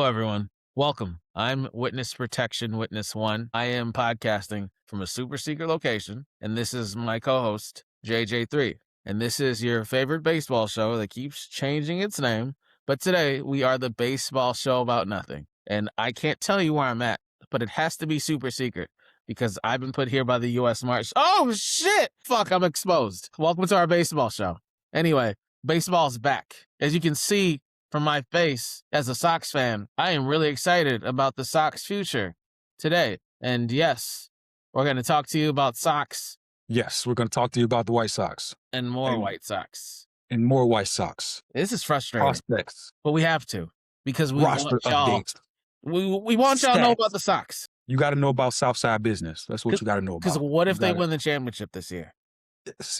Hello, everyone. Welcome. I'm Witness Protection Witness One. I am podcasting from a super secret location, and this is my co-host, JJ3. And this is your favorite baseball show that keeps changing its name. But today, we are the baseball show about nothing. And I can't tell you where I'm at, but it has to be super secret because I've been put here by the U.S. Marshals. Oh, shit! Fuck, I'm exposed. Welcome to our baseball show. Anyway, baseball's back. As you can see from my face as a Sox fan, I am really excited about the Sox future today. And yes, we're going to talk to you about Sox. Yes, we're going to talk to you about the White Sox. And more White Sox. And more White Sox. This is frustrating. Prospects. But we have to, because we roster want y'all. Updates. We want y'all to know about the Sox. You got to know about Southside business. That's what you got to know about. Because what if they win the championship this year?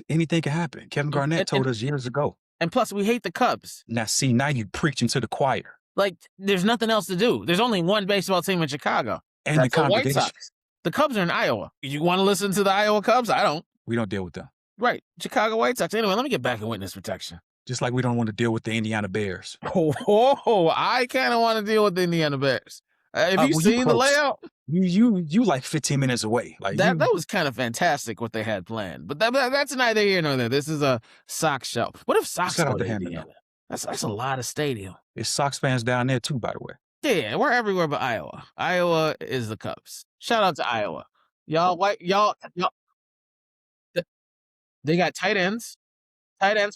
Anything can happen. Kevin Garnett told us years ago. And plus, we hate the Cubs. Now you're preaching to the choir. Like, there's nothing else to do. There's only one baseball team in Chicago. And that's the White Sox. The Cubs are in Iowa. You want to listen to the Iowa Cubs? I don't. We don't deal with them. Right. Chicago White Sox. Anyway, let me get back in witness protection. Just like we don't want to deal with the Indiana Bears. Oh, I kind of want to deal with the Indiana Bears. Have you seen the layout? You like 15 minutes away. Like that was kind of fantastic what they had planned. But that's neither here nor there. This is a Sox show. What if Sox go to Indiana? That's a lot of stadium. There's Sox fans down there too, by the way. Yeah, we're everywhere but Iowa. Iowa is the Cubs. Shout out to Iowa. Y'all. They got tight ends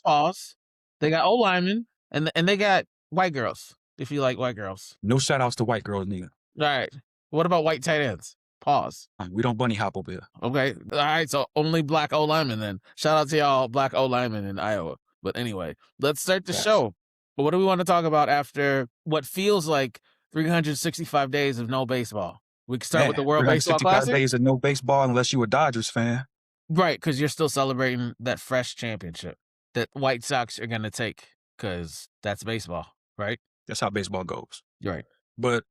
pause. They got old linemen, and they got white girls. If you like white girls. No shout outs to white girls neither. All right. What about white tight ends? Pause. We don't bunny hop over here. Okay. All right. So only black O linemen then. Shout out to y'all black O linemen in Iowa. But anyway, let's start the show. But what do we want to talk about after what feels like 365 days of no baseball? We can start with the World Baseball Classic. 365 days of no baseball unless you're a Dodgers fan. Right. Because you're still celebrating that fresh championship that White Sox are going to take because that's baseball, right? That's how baseball goes. Right. But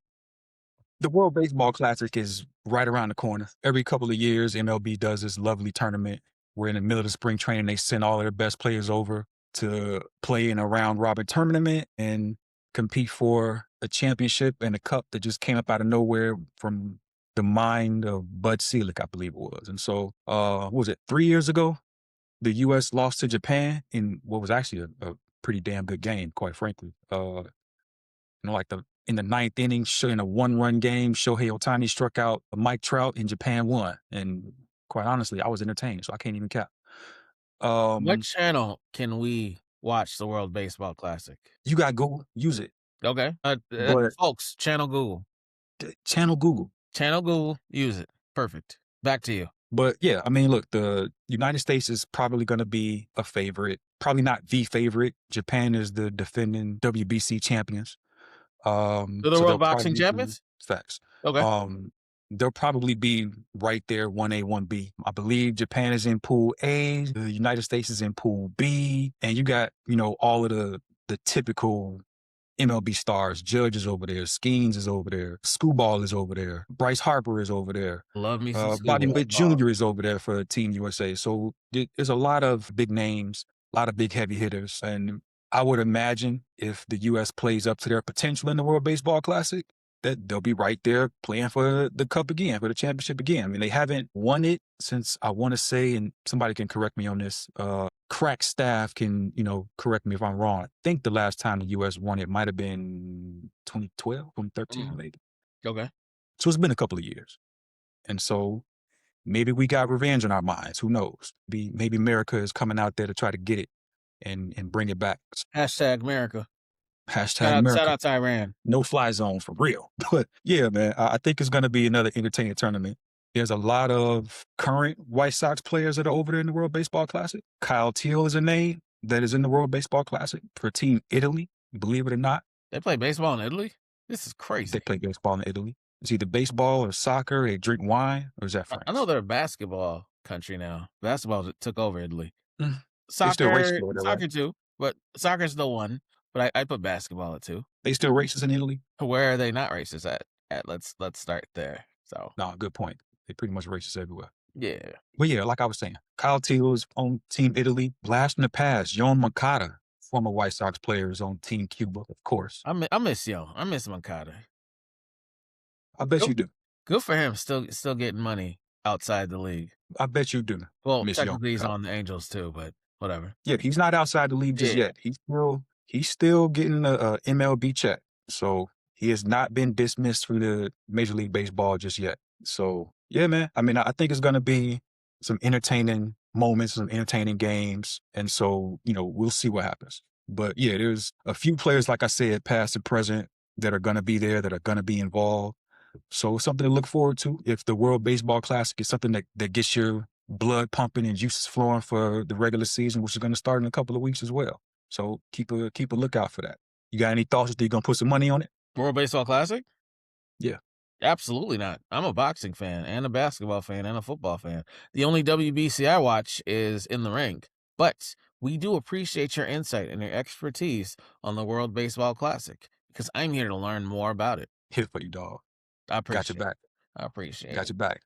the World Baseball Classic is right around the corner. Every couple of years, MLB does this lovely tournament where in the middle of the spring training, they send all their best players over to play in a round-robin tournament and compete for a championship and a cup that just came up out of nowhere from the mind of Bud Selig, I believe it was. And so, what was it, 3 years ago, the U.S. lost to Japan in what was actually a pretty damn good game, quite frankly. In the ninth inning, in a one-run game, Shohei Ohtani struck out Mike Trout and Japan won. And quite honestly, I was entertained, so I can't even cap. What channel can we watch the World Baseball Classic? You got Google. Use it. Okay. Folks, channel Google. Channel Google. Channel Google. Use it. Perfect. Back to you. But yeah, I mean, look, the United States is probably going to be a favorite. Probably not the favorite. Japan is the defending WBC champions. The World Boxing Champions? Facts. Okay. They'll probably be right there, 1A, 1B. I believe Japan is in Pool A, the United States is in Pool B, and you got, all of the typical MLB stars. Judge is over there, Skeens is over there, Screwball is over there, Bryce Harper is over there. Love me some Bobby Witt Jr. is over there for Team USA. So there's a lot of big names, a lot of big heavy hitters, and I would imagine if the U.S. plays up to their potential in the World Baseball Classic, that they'll be right there playing for the cup again, for the championship again. I mean, they haven't won it since, I want to say, and somebody can correct me on this, crack staff can, correct me if I'm wrong. I think the last time the U.S. won it might have been 2012, 2013 maybe. Okay. So it's been a couple of years. And so maybe we got revenge on our minds. Who knows? Maybe America is coming out there to try to get it and bring it back. Hashtag America. Hashtag America. Shout out to Iran. No fly zone for real. But yeah, man, I think it's going to be another entertaining tournament. There's a lot of current White Sox players that are over there in the World Baseball Classic. Kyle Teal is a name that is in the World Baseball Classic for Team Italy, believe it or not. They play baseball in Italy? This is crazy. They play baseball in Italy. It's either baseball or soccer. They drink wine, or is that France? I know they're a basketball country now. Basketball took over Italy. Soccer right? Too, but soccer's the one. But I put basketball at 2. They still racist in Italy? Where are they not racist at? Let's start there. So no, good point. They pretty much racist everywhere. Yeah. But yeah, like I was saying, Kyle Teal is on Team Italy. Blast from the past, Yoan Moncada former White Sox players on Team Cuba, of course. I miss Yo. I miss Moncada. I bet Good, you do. good for him. Still getting money outside the league. I bet you do, Well, Miss Young. technically he's on the Angels too, but whatever. Yeah, he's not outside the league just Yeah. yet. He's still getting a MLB check. So he has not been dismissed from the Major League Baseball just yet. So yeah, man. I mean, I think it's gonna be some entertaining moments, some entertaining games. And so, we'll see what happens. But yeah, there's a few players, like I said, past and present, that are gonna be there, that are gonna be involved. So it's something to look forward to. If the World Baseball Classic is something that gets your blood pumping and juices flowing for the regular season, which is going to start in a couple of weeks as well. So keep a lookout for that. You got any thoughts that you're going to put some money on it? World Baseball Classic? Yeah. Absolutely not. I'm a boxing fan and a basketball fan and a football fan. The only WBC I watch is In the Ring. But we do appreciate your insight and your expertise on the World Baseball Classic because I'm here to learn more about it. Here for you, dog. I Got your appreciate it. back. I appreciate Got it. your back.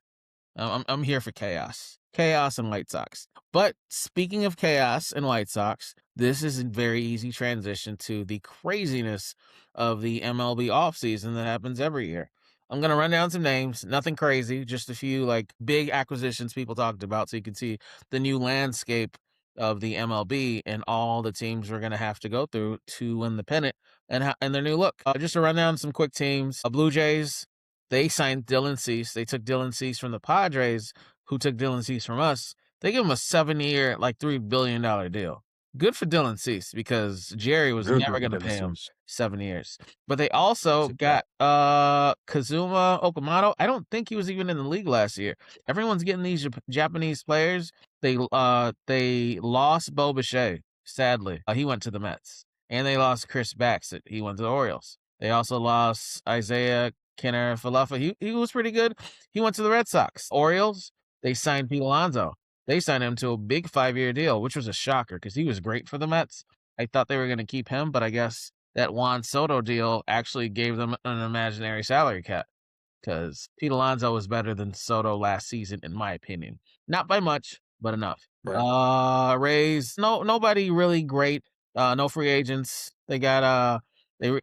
I'm here for chaos and White Sox. But speaking of chaos and White Sox, this is a very easy transition to the craziness of the MLB offseason that happens every year. I'm going to run down some names, nothing crazy, just a few like big acquisitions people talked about so you can see the new landscape of the MLB and all the teams we're going to have to go through to win the pennant and their new look. Just to run down some quick teams. Blue Jays, they signed Dylan Cease. They took Dylan Cease from the Padres, who took Dylan Cease from us. They gave him a 7-year, like $3 billion deal. Good for Dylan Cease because Jerry was Real never good for going to Dylan pay him Cease. 7 years. But they also That's a got Kazuma Okamoto. I don't think he was even in the league last year. Everyone's getting these Japanese players. They lost Bo Bichette, sadly. He went to the Mets. And they lost Chris Baxter. He went to the Orioles. They also lost Isaiah Kenner Falefa. He was pretty good. He went to the Red Sox. Orioles, they signed Pete Alonso. They signed him to a big 5-year deal, which was a shocker because he was great for the Mets. I thought they were going to keep him, but I guess that Juan Soto deal actually gave them an imaginary salary cap because Pete Alonso was better than Soto last season, in my opinion. Not by much, but enough. right. Rays, nobody really great. No free agents. They got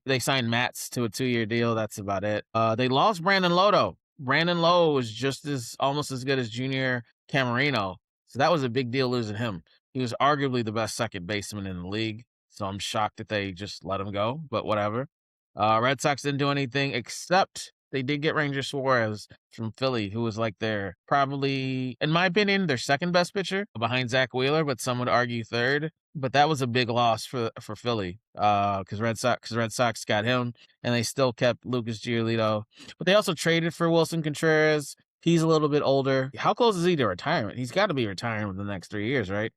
they signed Mats to a 2-year deal. That's about it. They lost Brandon Lowe. Brandon Lowe was almost as good as Junior Camarino. So that was a big deal losing him. He was arguably the best second baseman in the league. So I'm shocked that they just let him go, but whatever. Red Sox didn't do anything except they did get Ranger Suarez from Philly, who was like their probably, in my opinion, their second best pitcher behind Zach Wheeler, but some would argue third. But that was a big loss for Philly, because Red Sox got him, and they still kept Lucas Giolito. But they also traded for Wilson Contreras. He's a little bit older. How close is he to retirement? He's got to be retiring within the next 3 years, right?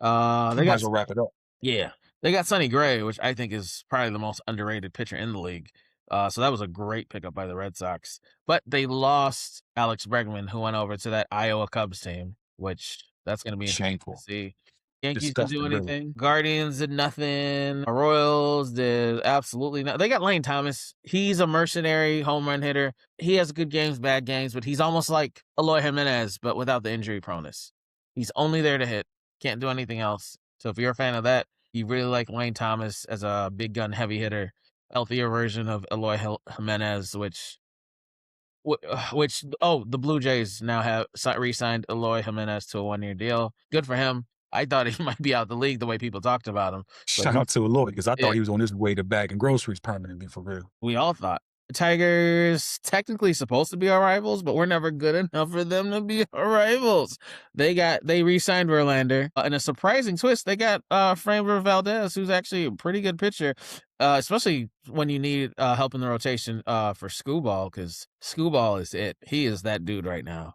Might They got as well wrap it up. yeah, they got Sonny Gray, which I think is probably the most underrated pitcher in the league. So that was a great pickup by the Red Sox. But they lost Alex Bregman, who went over to that Iowa Cubs team, which that's going to be interesting to Shameful. see. Yankees didn't do Disgusting, really. anything. Guardians did nothing. Royals did absolutely nothing. They got Lane Thomas. He's a mercenary home run hitter. He has good games, bad games, but he's almost like Eloy Jimenez, but without the injury proneness. He's only there to hit. Can't do anything else. So if you're a fan of that, you really like Lane Thomas as a big gun heavy hitter, healthier version of Eloy Jimenez, the Blue Jays now have re-signed Eloy Jimenez to a 1-year deal. Good for him. I thought he might be out the league the way people talked about him. But Shout out to Eloy because I yeah, thought he was on his way to bagging groceries permanently for real. we all thought. The Tigers technically supposed to be our rivals, but we're never good enough for them to be our rivals. They re-signed Verlander. In a surprising twist, they got Framber Valdez, who's actually a pretty good pitcher, especially when you need help in the rotation for Screwball, because Screwball is it. He is that dude right now.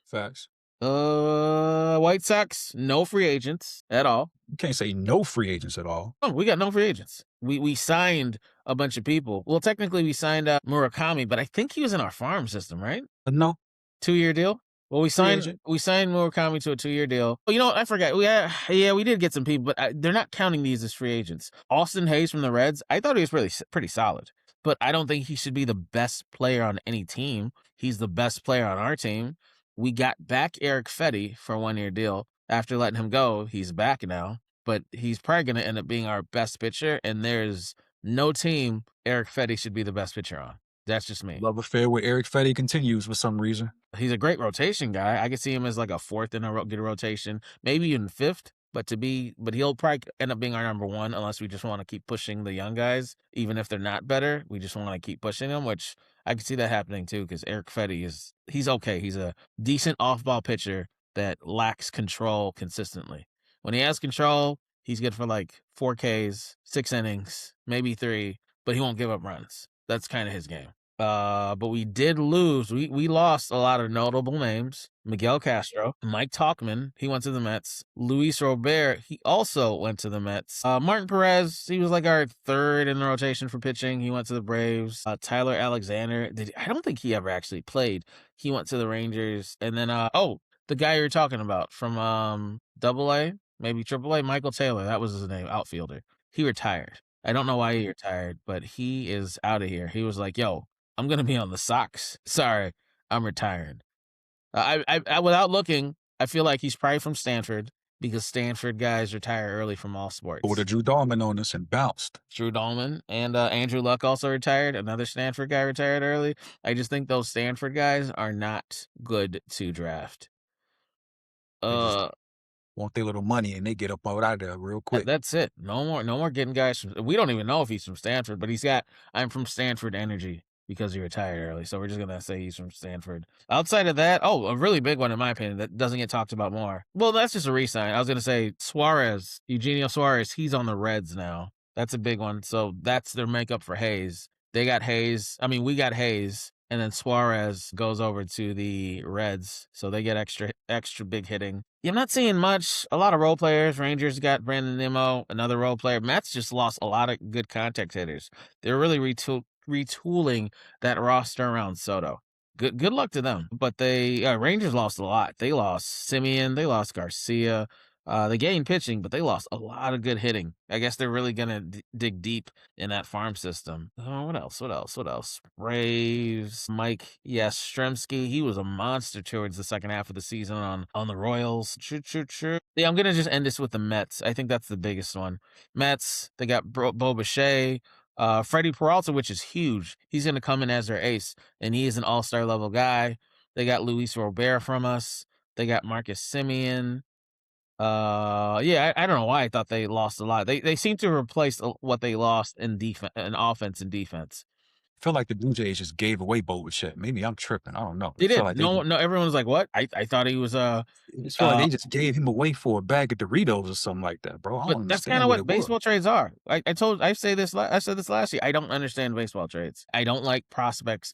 Facts. White Sox, no free agents at all. You can't say no free agents at all. Oh, we got no free agents. We signed a bunch of people. Well, technically we signed Murakami, but I think he was in our farm system, right? No. 2-year deal. Well, we signed agent. Murakami to a 2-year deal. Well, you know what? I forgot. We did get some people, but they're not counting these as free agents. Austin Hayes from the Reds, I thought he was really pretty solid, but I don't think he should be the best player on any team. He's the best player on our team. We got back Eric Fetty for a 1-year deal. After letting him go, he's back now. but he's probably going to end up being our best pitcher. And there's no team Eric Fetty should be the best pitcher on. That's just me. Love affair with Eric Fetty continues for some reason. He's a great rotation guy. I could see him as like a fourth in a good rotation, maybe even fifth. But he'll probably end up being our number one unless we just want to keep pushing the young guys, even if they're not better. We just want to keep pushing them, which I can see that happening too. Because Eric Fetty he's okay. He's a decent off-ball pitcher that lacks control consistently. When he has control, he's good for like 4 Ks, 6 innings, maybe 3, but he won't give up runs. That's kind of his game. But we did lose. We lost a lot of notable names. Miguel Castro, Mike Talkman, he went to the Mets. Luis Robert, he also went to the Mets. Martin Perez, he was like our third in the rotation for pitching. He went to the Braves. Tyler Alexander, I don't think he ever actually played. He went to the Rangers. And then, the guy you're talking about from AA, maybe AAA, Michael Taylor, that was his name, outfielder. He retired. I don't know why he retired, but he is out of here. He was like, yo, I'm going to be on the Sox. Sorry, I'm retiring. I without looking, I feel like he's probably from Stanford because Stanford guys retire early from all sports. Or the Drew Dahlman on us and bounced. Drew Dahlman and Andrew Luck also retired. Another Stanford guy retired early. I just think those Stanford guys are not good to draft. They just want their little money and they get up out of there real quick. That's it. No more getting guys from. We don't even know if he's from Stanford, but he's got I'm from Stanford energy because he retired early. So we're just gonna say he's from Stanford. Outside of that, a really big one in my opinion that doesn't get talked about more. Well, that's just a re-sign. I was gonna say Suarez, Eugenio Suarez. He's on the Reds now. That's a big one. So that's their makeup for Hayes. They got Hayes. I mean, we got Hayes. And then Suarez goes over to the Reds, so they get extra big hitting. Yeah, I'm not seeing much. A lot of role players. Rangers got Brandon Nimmo, another role player. Mets just lost a lot of good contact hitters. They're really retooling that roster around Soto. Good luck to them. But Rangers lost a lot. They lost Simeon. They lost Garcia. They gained pitching, but they lost a lot of good hitting. I guess they're really gonna dig deep in that farm system. What else? Braves, Mike Yastrzemski. He was a monster towards the second half of the season on the Royals. True. Yeah, I'm gonna just end this with the Mets. I think that's the biggest one. Mets. They got Bo Bichette. Freddie Peralta, which is huge. He's gonna come in as their ace, and he is an all-star level guy. They got Luis Robert from us. They got Marcus Simeon. I don't know why I thought they lost a lot. They seem to replace what they lost in offense and defense. I feel like the Blue Jays just gave away Bo Bichette. Maybe I'm tripping. I don't know. They did. Like no, everyone was like, "What?" I thought he was It's feel like they just gave him away for a bag of Doritos or something like that, bro. I don't That's kind understand of what what baseball trades are. I said this last year. I don't understand baseball trades. I don't like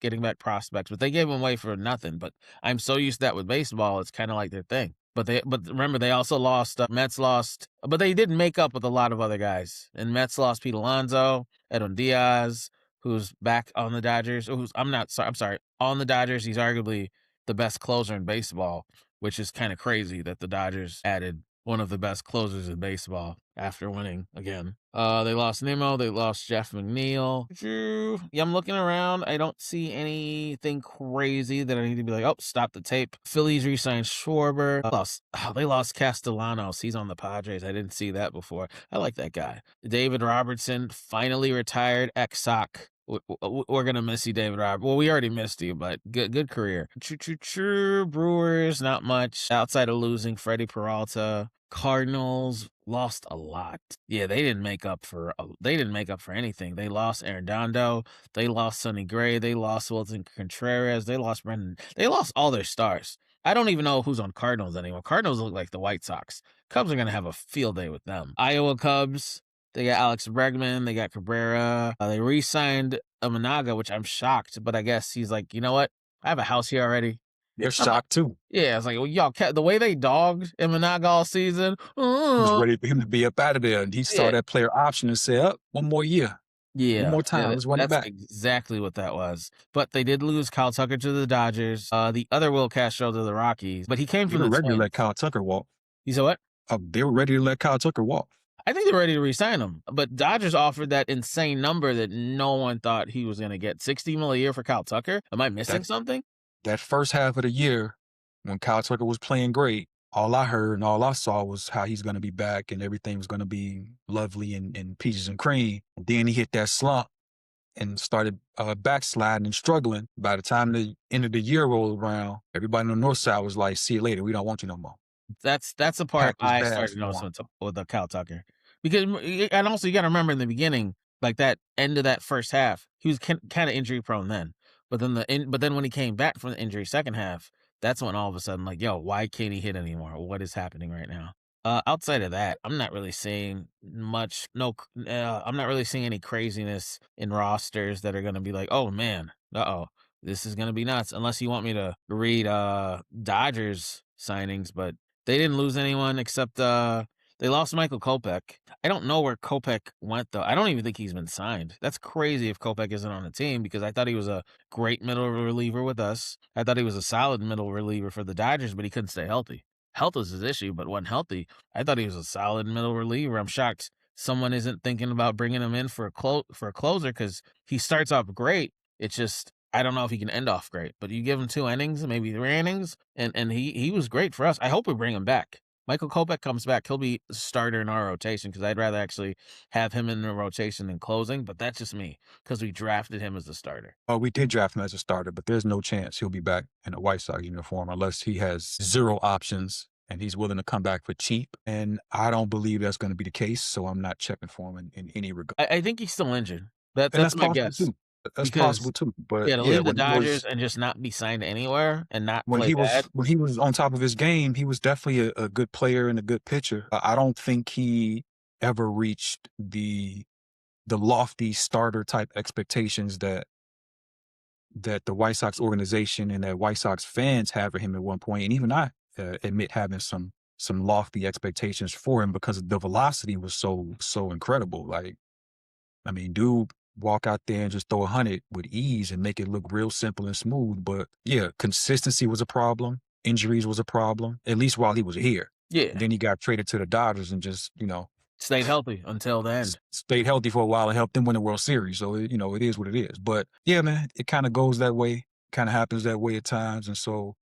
getting back prospects, but they gave them away for nothing. But I'm so used to that with baseball, it's kind of like their thing. But remember, they also lost. Mets lost, but they didn't make up with a lot of other guys. And Mets lost Pete Alonso, Edwin Diaz, who's back on the Dodgers. I'm sorry, on the Dodgers. He's arguably the best closer in baseball, which is kind of crazy that the Dodgers added one of the best closers in baseball after winning again. They lost Nimmo. They lost Jeff McNeil. Yeah, I'm looking around. I don't see anything crazy that I need to be like, oh, stop the tape. Phillies re-signed Schwarber. They lost Castellanos. He's on the Padres. I didn't see that before. I like that guy. David Robertson finally retired. Ex-Soc. We're gonna miss you, David Robertson. Well, we already missed you, but good career. True. Brewers, not much outside of losing Freddie Peralta. Cardinals lost a lot. Yeah, they didn't make up for anything. They lost Arredondo. They lost Sonny Gray. They lost Wilson Contreras. They lost Brendan. They lost all their stars. I don't even know who's on Cardinals anymore. Cardinals look like the White Sox. Cubs are gonna have a field day with them. Iowa Cubs. They got Alex Bregman. They got Cabrera. They re-signed Imanaga, which I'm shocked. But I guess he's like, you know what? I have a house here already. They're shocked too. Yeah, it's like, well, y'all, the way they dogged Imanaga all season. Was ready for him to be up out of there. And he saw that player option and said, one more year. Yeah. One more time. Let's run it back. That's exactly what that was. But they did lose Kyle Tucker to the Dodgers. The other Will Castro to the Rockies. But he came from the ready to let Kyle Tucker walk. You said what? They were ready to let Kyle Tucker walk. I think they're ready to re-sign him. But Dodgers offered that insane number that no one thought he was going to get. $60 million a year for Kyle Tucker? Am I missing something? That first half of the year, when Kyle Tucker was playing great, all I heard and all I saw was how he's gonna be back and everything was gonna be lovely and peaches and cream. Then he hit that slump and started backsliding and struggling. By the time the end of the year rolled around, everybody on the north side was like, "See you later. We don't want you no more." That's the part Packed was I bad started for him. noticing with the Cal Tucker, because and also you got to remember in the beginning, like that end of that first half, he was kind of injury prone then, but then when he came back from the injury second half, that's when all of a sudden like, yo, why can't he hit anymore? What is happening right now? Outside of that, I'm not really seeing much. No, I'm not really seeing any craziness in rosters that are going to be like, oh man, this is going to be nuts. Unless you want me to read Dodgers signings, but they didn't lose anyone except they lost Michael Kopech. I don't know where Kopech went though. I don't even think he's been signed. That's crazy if Kopech isn't on the team because I thought he was a great middle reliever with us. I thought he was a solid middle reliever for the Dodgers, but he couldn't stay healthy. Health was his issue, but when healthy, I thought he was a solid middle reliever. I'm shocked someone isn't thinking about bringing him in for a closer because he starts off great. It's just I don't know if he can end off great, but you give him 2 innings, maybe 3 innings, and he was great for us. I hope we bring him back. Michael Kopech comes back, he'll be a starter in our rotation because I'd rather actually have him in the rotation than closing. But that's just me because we drafted him as a starter. Oh, we did draft him as a starter, but there's no chance he'll be back in a White Sox uniform unless he has zero options and he's willing to come back for cheap. And I don't believe that's going to be the case, so I'm not checking for him in any regard. I think he's still injured. That's And that's that's my possible guess too. That's because possible too. But yeah, to yeah, leave the Dodgers and just not be signed anywhere and not play bad. when he was on top of his game, he was definitely a good player and a good pitcher. I don't think he ever reached the lofty starter type expectations that the White Sox organization and that White Sox fans have for him at one point, and even I admit having some lofty expectations for him because the velocity was so incredible. Like, I mean, dude, walk out there and just throw 100 with ease and make it look real simple and smooth. But yeah, consistency was a problem. Injuries was a problem, at least while he was here. Yeah, Then he got traded to the Dodgers and just stayed healthy until the end. stayed healthy for a while and helped them win the World Series. So it is what it is. But yeah, man, it kind of goes that way. Kind of happens that way at times, and so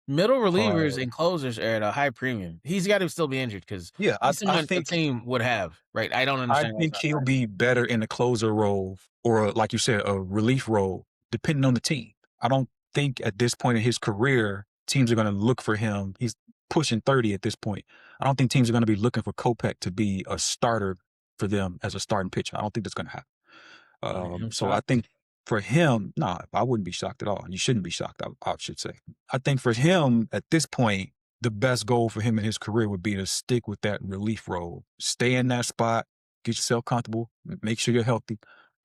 Middle uh, relievers and closers are at a high premium. He's got to still be injured because yeah, he's someone a team would have, right? I don't I understand why he's think not he'll signed. be better in a closer role or, like you said, a relief role, depending on the team. I don't think at this point in his career, teams are going to look for him. He's pushing 30 at this point. I don't think teams are going to be looking for Kopech to be a starter for them as a starting pitcher. I don't think that's going to happen. I'm So I shocked. think for him, nah, I wouldn't be shocked at all. You shouldn't be shocked, I should say. I think for him at this point, the best goal for him in his career would be to stick with that relief role. Stay in that spot, get yourself comfortable, make sure you're healthy,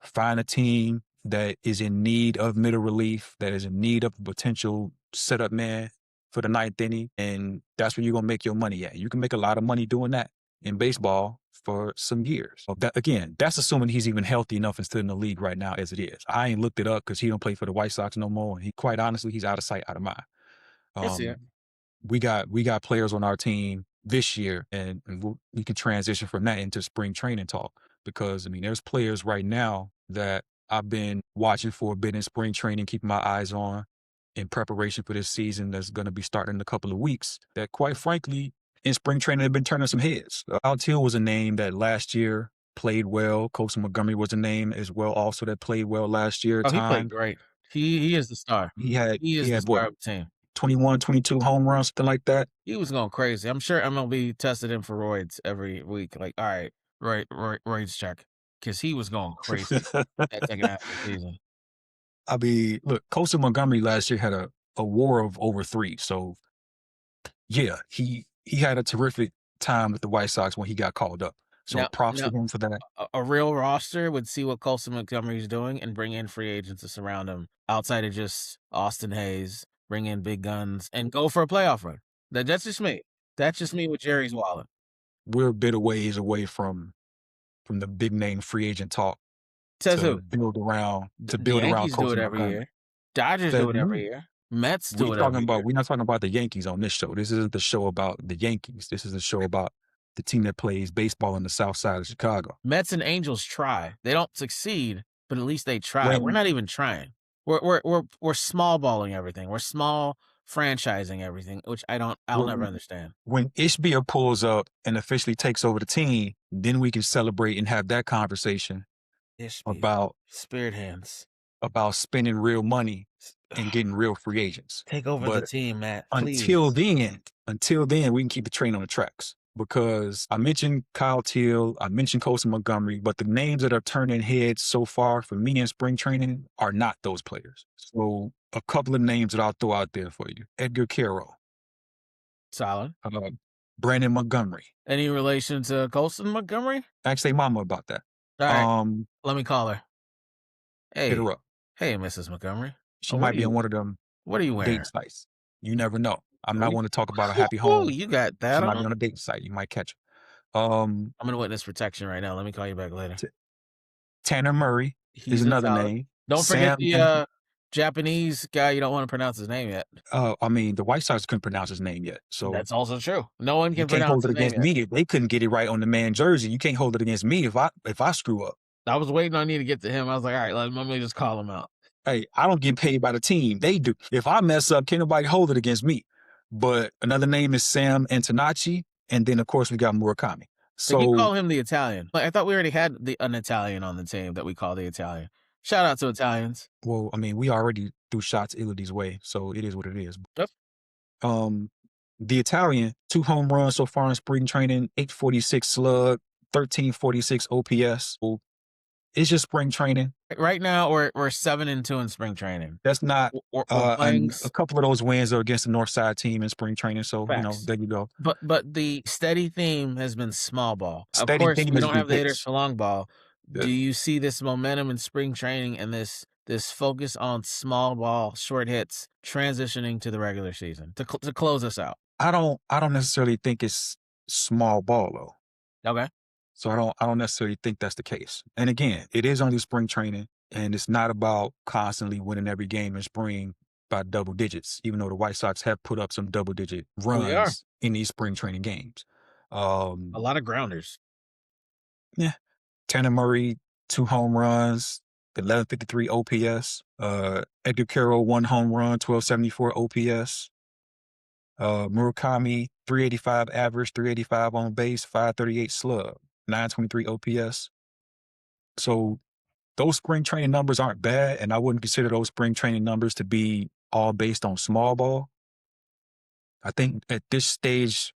find a team that is in need of middle relief, that is in need of a potential setup man for the ninth inning, and that's where you're gonna make your money at. You can make a lot of money doing that in baseball for some years. So that again, that's assuming he's even healthy enough and still in the league right now as it is. I ain't looked it up because he don't play for the White Sox no more. And he quite honestly, he's out of sight, out of mind. I see it. Um, we got players on our team this year, and we can transition from that into spring training talk because I mean, there's players right now that I've been watching for a bit in spring training, keeping my eyes on in preparation for this season that's going to be starting in a couple of weeks. That quite frankly, in spring training, have been turning some heads. Altiel was a name that last year played well. Coach Montgomery was a name as well, also that played well last year at Oh, he played times. great. He is the star. He He is the had what star of the team. 21, 22 home runs, something like that. He was going crazy. I'm sure MLB tested him for roids every week. Like, all right, roids check, because he was going crazy that second half of the season. I mean, look, Coach Montgomery last year had a WAR of over 3. So yeah, he had a terrific time with the White Sox when he got called up. So Now, props to now him for that. a real roster would see what Colson Montgomery's doing and bring in free agents to surround him outside of just Austin Hayes, bring in big guns, and go for a playoff run. That's just me. That's just me with Jerry's wallet. We're a bit of ways away from the big name free agent talk Says to who? The build around Yankees do Coach it every Montgomery. year. Dodgers That do it every year. Mets do we it talking every about year. we're not talking about the Yankees on this show. This isn't the show about the Yankees. This is a show about the team that plays baseball on the south side of Chicago. Mets and Angels try. They don't succeed, but at least they try. We're When not even trying. We're small balling everything. We're small franchising everything, which I'll never understand. When Ishbia pulls up and officially takes over the team, then we can celebrate and have that conversation Ishbia, about Spirit Hands. spending real money and getting real free agents. Take over the But team, Matt, until please. then, we can keep the train on the tracks. Because I mentioned Kyle Teal, I mentioned Colson Montgomery, but the names that are turning heads so far for me in spring training are not those players. So a couple of names that I'll throw out there for you: Edgar Carroll, Solid. Brandon Montgomery. Any relation to Colson Montgomery? Ask their mama about that. All right, let me call her. Hit her Hey, up. hey, Mrs. Montgomery. She might be on one of them What are you wearing? dating sites. You never know. I'm Are not we- one to talk about a happy Oh, home. you got that She might be on? on a dating site. You might catch her. I'm in witness protection right now. Let me call you back later. Tanner Murray is He's another solid. name. Don't forget Sam the Japanese guy. You don't want to pronounce his name yet. I mean, the White Sox couldn't pronounce his name yet. So That's also true. No one you can can't pronounce hold it his name against yet. me if they couldn't get it right on the man jersey. You can't hold it against me if I screw up. I was waiting on you to get to him. I was like, all right, let me just call him out. Hey, I don't get paid by the team. They do. If I mess up, can't nobody hold it against me. But another name is Sam Antonacci. And then, of course, we got Murakami. They keep So, calling him the Italian. Like, I thought we already had an Italian on the team that we call the Italian. Shout out to Italians. well, I mean, we already threw shots Illidy's way. So it is what it is. Yep. The Italian, 2 home runs so far in spring training, 846 slug, 1346 OPS. So it's just spring training. Right now, we're 7-2 in spring training. That's not We're playing. and a couple of those wins are against the North Side team in spring training. So, Facts. there you go. But the steady theme has been small ball. Of Steady course, theme we has don't been have the hitters pitch. for long ball. Yeah. Do you see this momentum in spring training and this focus on small ball, short hits transitioning to the regular season to close us out? I don't necessarily think it's small ball though. Okay. So I don't necessarily think that's the case. And again, it is only spring training, and it's not about constantly winning every game in spring by double digits, even though the White Sox have put up some double digit runs in these spring training games. A lot of grounders. Yeah. Tanner Murray, 2 home runs, 1153 OPS. Edgar Carroll, 1 home run, 1274 OPS. Murakami, 385 average, 385 on base, 538 slug, 923 OPS. So those spring training numbers aren't bad, and I wouldn't consider those spring training numbers to be all based on small ball. I think at this stage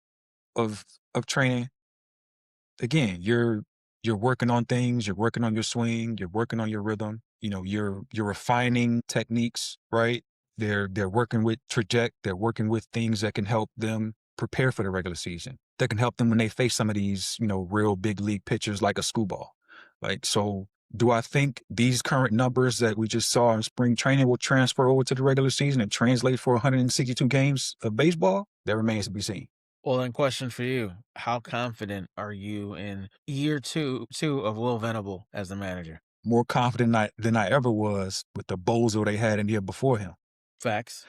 of training, again, you're working on things, you're working on your swing, you're working on your rhythm, you're refining techniques, right? They're working with they're working with things that can help them prepare for the regular season. That can help them when they face some of these, real big league pitchers like a screwball. Like, so do I think these current numbers that we just saw in spring training will transfer over to the regular season and translate for 162 games of baseball? That remains to be seen. Well, then, question for you: how confident are you in year two of Will Venable as the manager? More confident than I ever was with the bozo they had in here before him. Facts.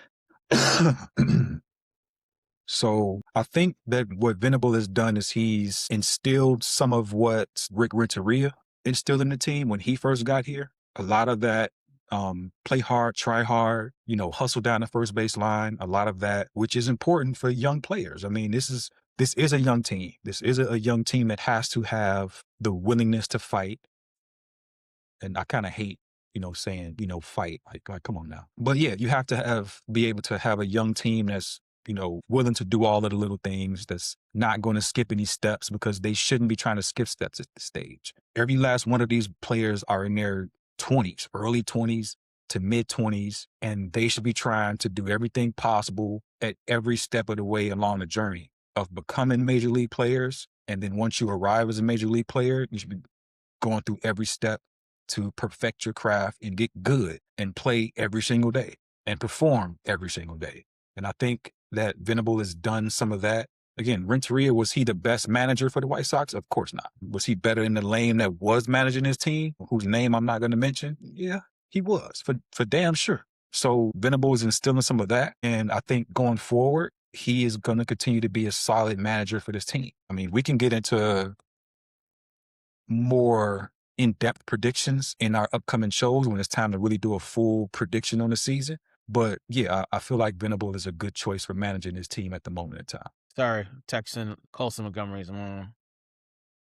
So I think that what Venable has done is he's instilled some of what Rick Renteria instilled in the team when he first got here. A lot of that play hard, try hard, hustle down the first base line. A lot of that, which is important for young players. I mean, this is a young team. This is a young team that has to have the willingness to fight. And I kind of hate, saying, fight. Like, come on now. But yeah, you have to be able to have a young team that's, willing to do all of the little things, that's not going to skip any steps, because they shouldn't be trying to skip steps at this stage. Every last one of these players are in their 20s, early 20s to mid 20s, and they should be trying to do everything possible at every step of the way along the journey of becoming major league players. And then once you arrive as a major league player, you should be going through every step to perfect your craft and get good and play every single day and perform every single day. And I think that Venable has done some of that. Again, Renteria, was he the best manager for the White Sox? Of course not. Was he better in the lane that was managing his team, whose name I'm not going to mention? Yeah, he was, for damn sure. So Venable is instilling some of that. And I think going forward, he is going to continue to be a solid manager for this team. I mean, we can get into more in-depth predictions in our upcoming shows when it's time to really do a full prediction on the season. But yeah, I feel like Venable is a good choice for managing his team at the moment in time. Sorry, texting Colson Montgomery's mom.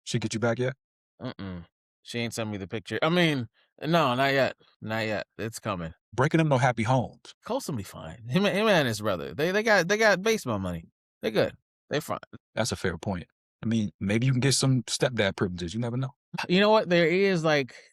She get you back yet? Mm-mm. She ain't sent me the picture. I mean, no, not yet. Not yet. It's coming. Breaking them no happy homes. Colson be fine. Him and his brother. They got baseball money. They good. They fine. That's a fair point. I mean, maybe you can get some stepdad privileges. You never know. You know what? There is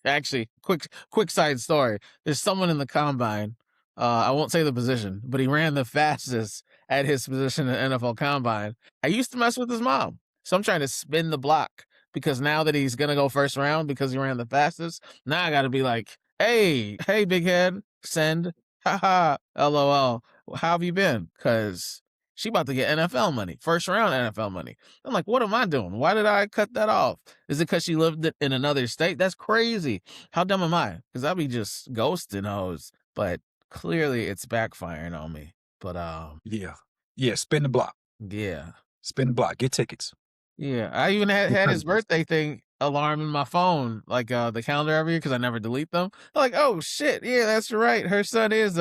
actually quick side story. There's someone in the combine. I won't say the position, but he ran the fastest at his position in the NFL combine. I used to mess with his mom, so I'm trying to spin the block because now that he's gonna go first round because he ran the fastest, now I got to be like, hey, big head, send, haha, lol. How have you been? Because she about to get NFL money, first round NFL money. I'm like, what am I doing? Why did I cut that off? Is it because she lived in another state? That's crazy. How dumb am I? Because I'll be just ghosting hoes. But clearly it's backfiring on me. But Yeah. Yeah, spin the block. yeah. Spin the block. Get tickets. Yeah. I even had, Get had his privileges. birthday thing alarm in my phone, like the calendar every year, because I never delete them. I'm like, oh shit, yeah, that's right. Her son is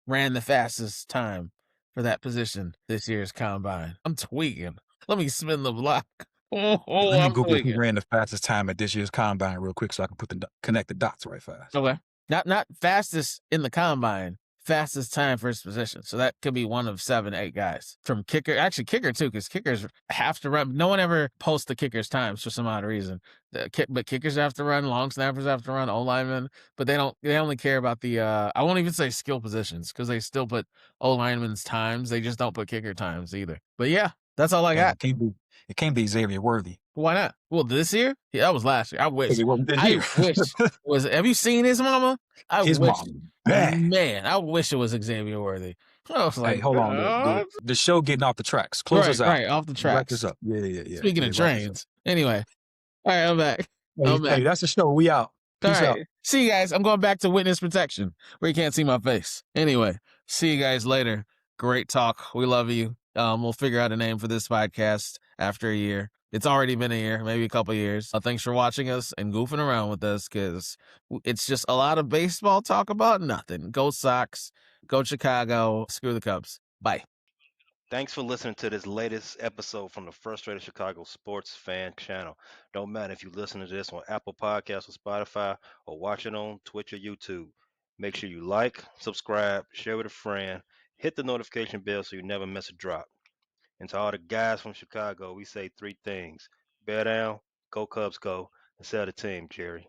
ran the fastest time for that position this year's combine. I'm tweaking. Let me spin the block. Let me I'm Google who tweaking. ran the fastest time at this year's combine real quick so I can connect the dots right fast. Okay. Not fastest in the combine, fastest time first position. So that could be one of 7, 8 guys. From kicker, actually kicker too, because kickers have to run. No one ever posts the kickers' times for some odd reason. But kickers have to run, long snappers have to run, O linemen, but they don't. They only care about the. I won't even say skill positions because they still put O linemen's times. They just don't put kicker times either. But yeah, that's all I Dang, got. it can't be Xavier Worthy. Why not? Well, this year? Yeah, that was last year. I wish. Xavier Worthy this I year. wish was. Have you seen his mama? I His wish, mom bad. man. I wish it was Xavier Worthy. I was Hey, like, hold on. The show getting off the tracks. Close us out. right off the Wrap tracks. this up. Yeah. Speaking of Yeah, wrap this up. trains, anyway. All right, I'm back. Hey, I'm hey, back. that's the show. We out. All Peace out. right, see you guys. I'm going back to witness protection where you can't see my face. Anyway, see you guys later. Great talk. We love you. We'll figure out a name for this podcast after a year. It's already been a year, maybe a couple years. Thanks for watching us and goofing around with us because it's just a lot of baseball talk about nothing. Go Sox, go Chicago, screw the Cubs. Bye. Thanks for listening to this latest episode from the Frustrated Chicago Sports Fan Channel. Don't matter if you listen to this on Apple Podcasts or Spotify or watch it on Twitch or YouTube. Make sure you like, subscribe, share with a friend, hit the notification bell so you never miss a drop. And to all the guys from Chicago, we say 3 things: bear down, go Cubs go, and sell the team, Jerry.